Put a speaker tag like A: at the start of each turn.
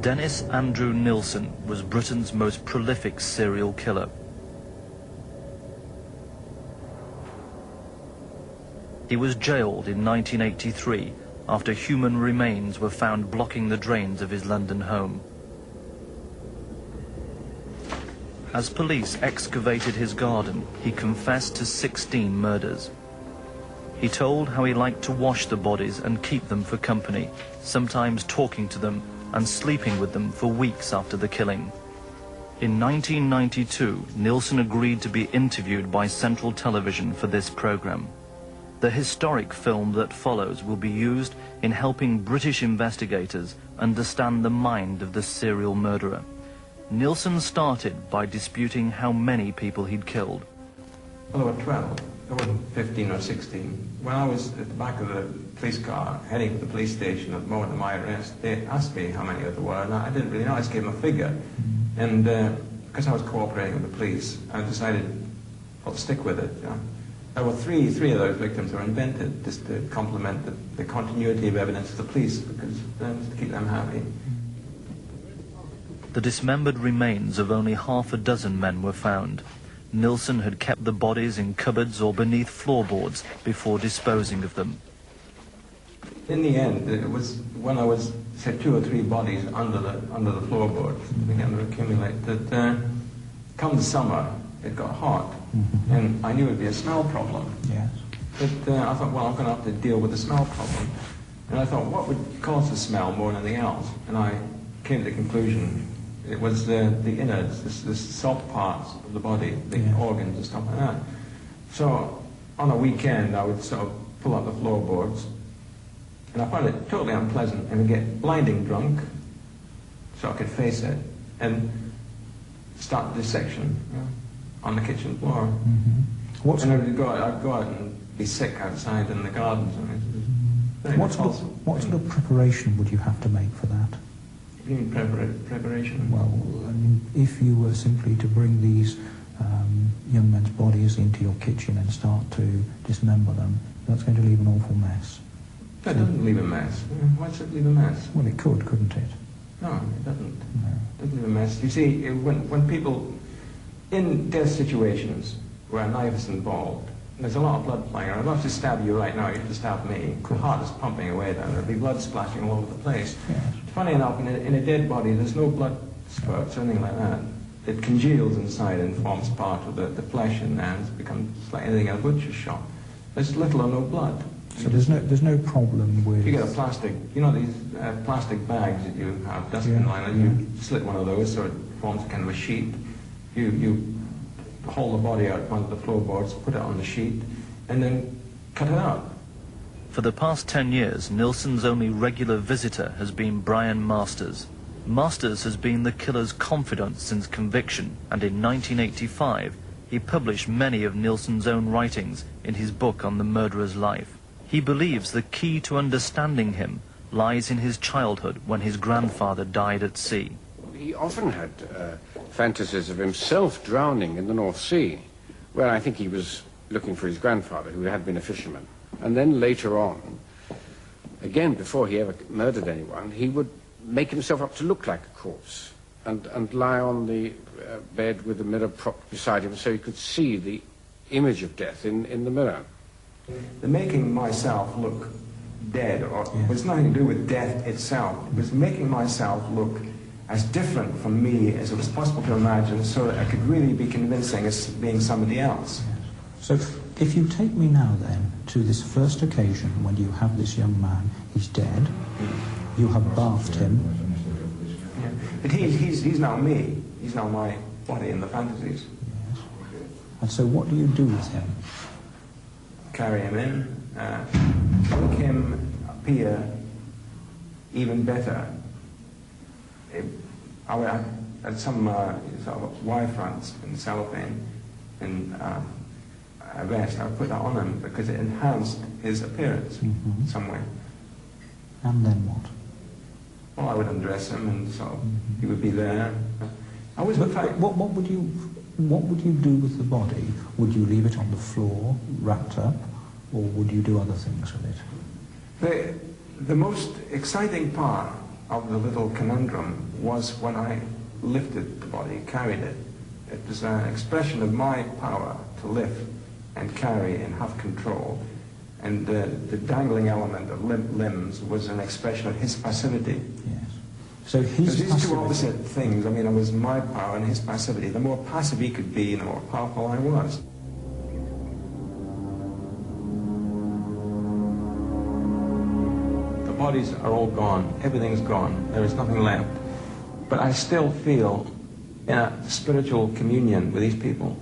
A: Dennis Andrew Nilsen was Britain's most prolific serial killer. He was jailed in 1983 after human remains were found blocking the drains of his London home. As police excavated his garden, he confessed to 16 murders. He told how he liked to wash the bodies and keep them for company, sometimes talking to them and sleeping with them for weeks after the killing. In 1992, Nilsen agreed to be interviewed by Central Television for this program. The historic film that follows will be used in helping British investigators understand the mind of the serial murderer. Nilsen started by disputing how many people he'd killed.
B: Well, there were 12. There weren't 15 or 16. When I was at the back of the police car, heading to the police station at the moment of my arrest, they asked me how many there were, and I didn't really know. I just gave them a figure. And because I was cooperating with the police, I decided I'll stick with it. You know? There were three of those victims were invented just to complement the continuity of evidence of the police, because just to keep them happy.
A: The dismembered remains of only half a dozen men were found. Nilsen had kept the bodies in cupboards or beneath floorboards before disposing of them.
B: In the end, it was when I was, say, 2 or 3 bodies under the floorboards began to accumulate that come the summer, it got hot, and I knew it would be a smell problem.
C: Yes.
B: But I thought, well, I'm going to have to deal with the smell problem. And I thought, what would cause the smell more than anything else? And I came to the conclusion it was the innards, the soft parts of the body, the organs and stuff like that. So on a weekend, I would sort of pull out the floorboards, and I found it totally unpleasant, and I'd get blinding drunk, so I could face it, and start the dissection on the kitchen floor. And I'd go out and be sick outside in the gardens.
C: What sort of preparation would you have to make for that?
B: You mean preparation?
C: Well, I mean, if you were simply to bring these young men's bodies into your kitchen and start to dismember them, that's going to leave an awful mess.
B: That doesn't leave a mess. Why does it leave a mess?
C: Well, it could, couldn't it?
B: No, it doesn't.
C: No.
B: It doesn't leave a mess. You see, when people, in death situations where a knife is involved, there's a lot of blood flying around. I'd love to stab you right now. You have to stab me. The heart is pumping away then. There'll be blood splashing all over the place.
C: Yes.
B: Funny enough, in a dead body, there's no blood spurts or anything like that. It congeals inside and forms part of the flesh in there, and becomes like anything in a butcher's shop. There's little or no blood.
C: So there's no problem with...
B: You get a plastic, you know these plastic bags that you have, dustbin liner, you slit one of those so it forms a kind of a sheet. You haul the body out onto the floorboards, put it on the sheet, and then cut it out.
A: For the past 10 years, Nilsen's only regular visitor has been Brian Masters. Masters has been the killer's confidant since conviction, and in 1985, he published many of Nilsen's own writings in his book on the murderer's life. He believes the key to understanding him lies in his childhood when his grandfather died at sea.
D: He often had fantasies of himself drowning in the North Sea, where I think he was looking for his grandfather, who had been a fisherman. And then later on, again, before he ever murdered anyone, he would make himself up to look like a corpse and lie on the bed with the mirror propped beside him so he could see the image of death in the mirror.
B: The making myself look dead was nothing to do with death itself. It was making myself look as different from me as it was possible to imagine, so that I could really be convincing as being somebody else.
C: So if you take me now then to this first occasion when you have this young man, he's dead, you have bathed him.
B: Yeah. But he's now me. He's now my body in the fantasies.
C: Yes. And so what do you do with him?
B: Carry him in, make him appear even better. I had some sort of wire fronts in cellophane and a vest. I put that on him because it enhanced his appearance in some way.
C: And then what?
B: Well, I would undress him and sort of he would be there.
C: What would you do with the body? Would you leave it on the floor, wrapped up, or would you do other things with it?
B: The most exciting part of the little conundrum was when I lifted the body, carried it. It was an expression of my power to lift and carry and have control. And the dangling element of limbs was an expression of his passivity.
C: Yes. So his
B: These
C: passivity...
B: two opposite things. I mean, it was my power and his passivity. The more passive he could be, the more powerful I was. The bodies are all gone. Everything's gone. There is nothing left. But I still feel in a spiritual communion with these people.